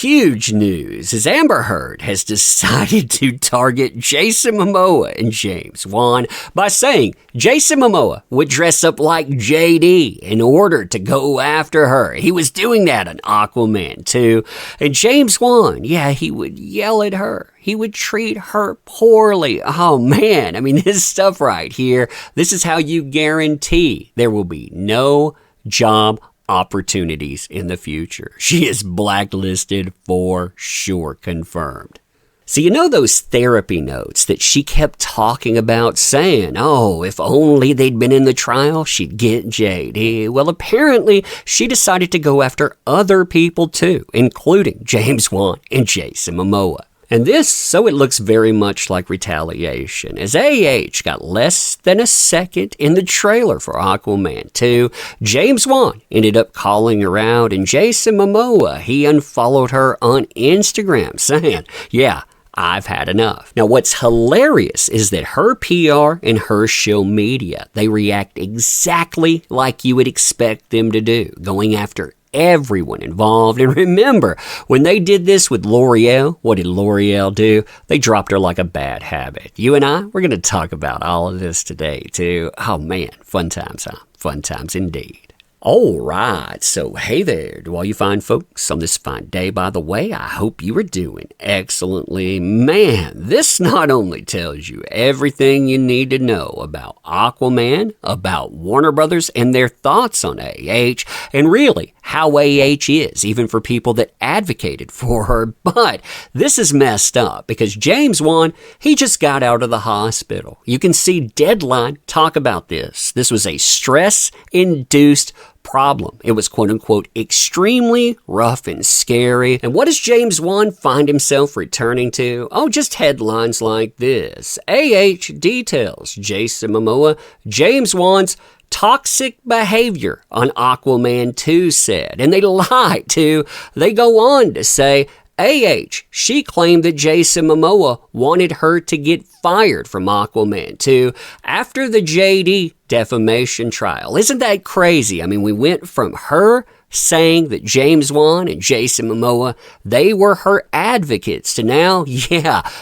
huge news as Amber Heard has decided to target Jason Momoa and James Wan by saying Jason Momoa would dress up like JD in order to go after her. He was doing that on Aquaman 2. And James Wan, he would yell at her. He would treat her poorly. Oh man, I mean, this stuff right here, this is how you guarantee there will be no job opportunities in the future. She is blacklisted for sure, confirmed. So you know those therapy notes that she kept talking about saying, oh, if only they'd been in the trial, she'd get JD. Well, apparently she decided to go after other people too, including James Wan and Jason Momoa. And this, so it looks very much like retaliation, as got less than a second in the trailer for Aquaman 2. James Wan ended up calling her out, and Jason Momoa, he unfollowed her on Instagram, saying, I've had enough. Now, what's hilarious is that her PR and her show media, they react exactly like you would expect them to do, going after everyone involved. And remember, when they did this with L'Oreal, what did L'Oreal do? They dropped her like a bad habit. You and I, we're going to talk about all of this today, too. Oh, man, fun times, huh? Fun times indeed. All right, so hey there to all you fine folks on this fine day. By the way, I hope you are doing excellently. Man, this not only tells you everything you need to know about Aquaman, about Warner Brothers and their thoughts on and really how is, even for people that advocated for her, but this is messed up because James Wan, he just got out of the hospital. You can see Deadline talk about this. This was a stress-induced problem. It was quote-unquote extremely rough and scary. And what does James Wan find himself returning to? Oh, just headlines like this. details Jason Momoa, James Wan's toxic behavior on Aquaman 2 said. And they lie too. They go on to say, she claimed that Jason Momoa wanted her to get fired from Aquaman 2 after the JD defamation trial. Isn't that crazy? I mean, we went from her saying that James Wan and Jason Momoa, they were her advocates, to now,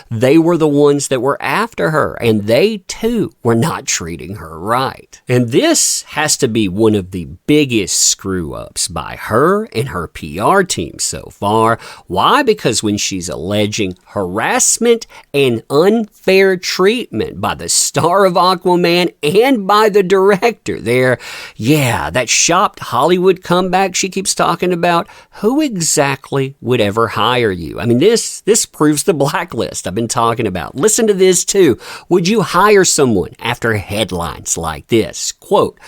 they were the ones that were after her, and they too were not treating her right. And this has to be one of the biggest screw-ups by her and her PR team so far. Why? Because when she's alleging harassment and unfair treatment by the star of Aquaman and by the director there, that shopped Hollywood comeback she keeps talking about, who exactly would ever hire you? I mean, this proves the blacklist I've been talking about. Listen to this too. Would you hire someone after headlines like this? Quote,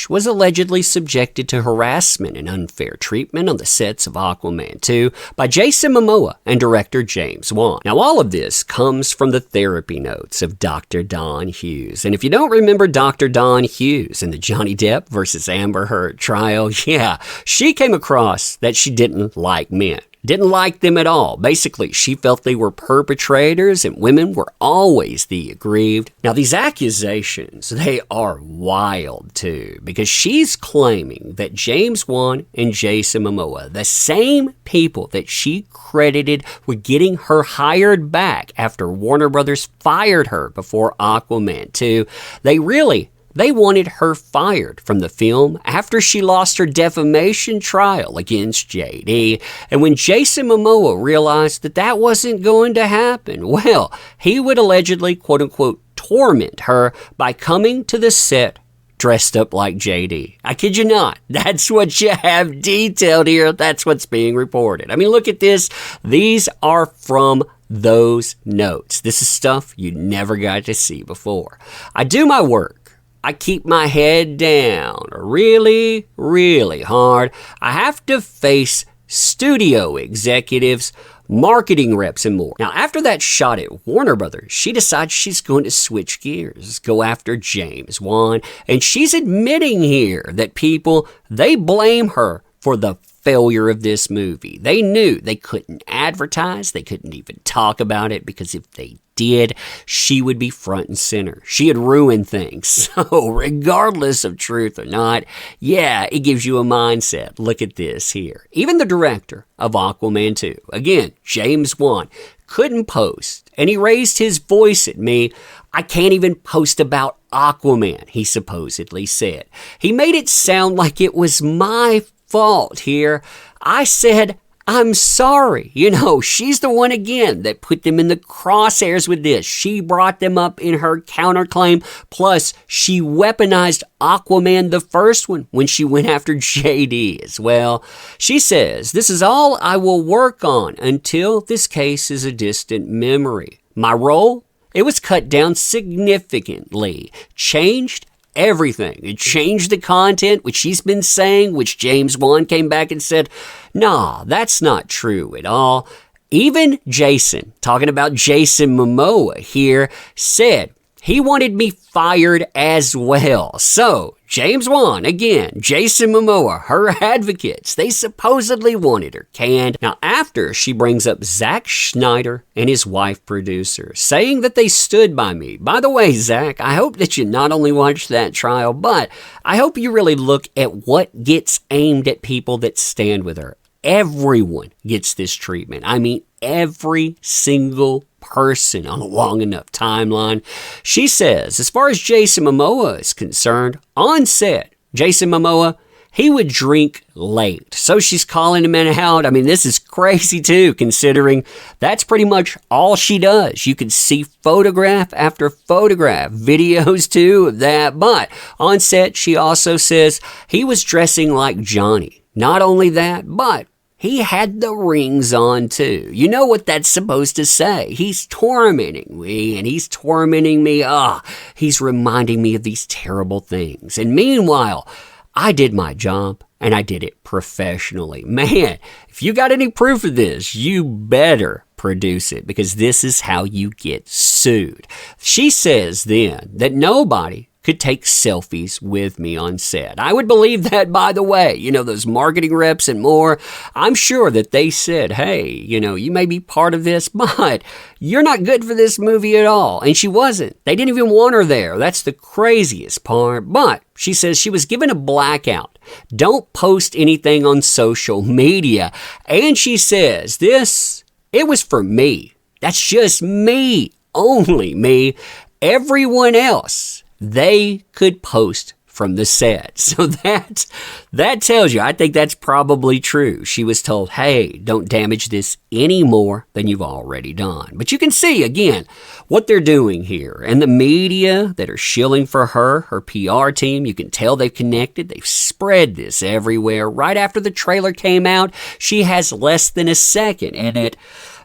was allegedly subjected to harassment and unfair treatment on the sets of Aquaman 2 by Jason Momoa and director James Wan. Now, all of this comes from the therapy notes of Dr. Dawn Hughes. And if you don't remember Dr. Dawn Hughes in the Johnny Depp versus Amber Heard trial, she came across that she didn't like men. Didn't like them at all. Basically, she felt they were perpetrators and women were always the aggrieved. Now, these accusations, they are wild too, because she's claiming that James Wan and Jason Momoa, the same people that she credited with getting her hired back after Warner Brothers fired her before Aquaman 2, they wanted her fired from the film after she lost her defamation trial against JD. And when Jason Momoa realized that that wasn't going to happen, well, he would allegedly, quote-unquote, torment her by coming to the set dressed up like JD. I kid you not. That's what you have detailed here. That's what's being reported. I mean, look at this. These are from those notes. This is stuff you never got to see before. I do my work. I keep my head down really, really hard. I have to face studio executives, marketing reps, and more. Now, after that shot at Warner Brothers, she decides she's going to switch gears, go after James Wan, and she's admitting here that people, they blame her for the failure of this movie. They knew they couldn't advertise, they couldn't even talk about it, because if they did, she would be front and center. She had ruined things. So regardless of truth or not, yeah, it gives you a mindset. Look at this here. Even the director of Aquaman 2, again, James Wan, couldn't post, and he raised his voice at me. I can't even post about Aquaman, he supposedly said. He made it sound like it was my fault here. I said, I'm sorry. You know, she's the one again that put them in the crosshairs with this. She brought them up in her counterclaim. Plus, she weaponized Aquaman, the first one, when she went after JD as well. She says, this is all I will work on until this case is a distant memory. My role? It was cut down significantly. Changed everything. It changed the content, which she's been saying, which James Wan came back and said, nah, that's not true at all. Even Jason, talking about Jason Momoa here, said he wanted me fired as well. So, James Wan, again, Jason Momoa, her advocates, they supposedly wanted her canned. Now, after she brings up Zack Snyder and his wife producer, saying that they stood by me. By the way, Zack, I hope that you not only watched that trial, but I hope you really look at what gets aimed at people that stand with her. Everyone gets this treatment. I mean, every single person on a long enough timeline. She says, as far as Jason Momoa is concerned, on set, Jason Momoa, he would drink late. So she's calling him out. I mean, this is crazy too, considering that's pretty much all she does. You can see photograph after photograph, videos too of that. But on set, she also says he was dressing like Johnny. Not only that, but he had the rings on too. You know what that's supposed to say. He's tormenting me, and he's tormenting me. He's reminding me of these terrible things. And meanwhile, I did my job, and I did it professionally. Man, if you got any proof of this, you better produce it, because this is how you get sued. She says then that nobody could take selfies with me on set. I would believe that, by the way. You know, those marketing reps and more, I'm sure that they said, hey, you know, you may be part of this, but you're not good for this movie at all. And she wasn't. They didn't even want her there. That's the craziest part. But she says she was given a blackout. Don't post anything on social media. And she says it was for me. That's just me. Only me. Everyone else, they could post from the set. So that tells you, I think that's probably true. She was told, hey, don't damage this any more than you've already done. But you can see, again, what they're doing here. And the media that are shilling for her PR team, you can tell they've connected. They've spread this everywhere. Right after the trailer came out, she has less than a second in it.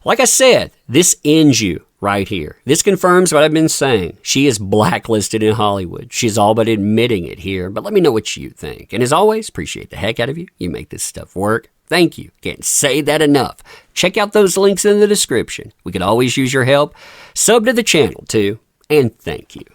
Like I said, this ends you right here. This confirms what I've been saying. She is blacklisted in Hollywood. She's all but admitting it here. But let me know what you think. And as always, appreciate the heck out of you. You make this stuff work. Thank you. Can't say that enough. Check out those links in the description. We could always use your help. Sub to the channel too. And thank you.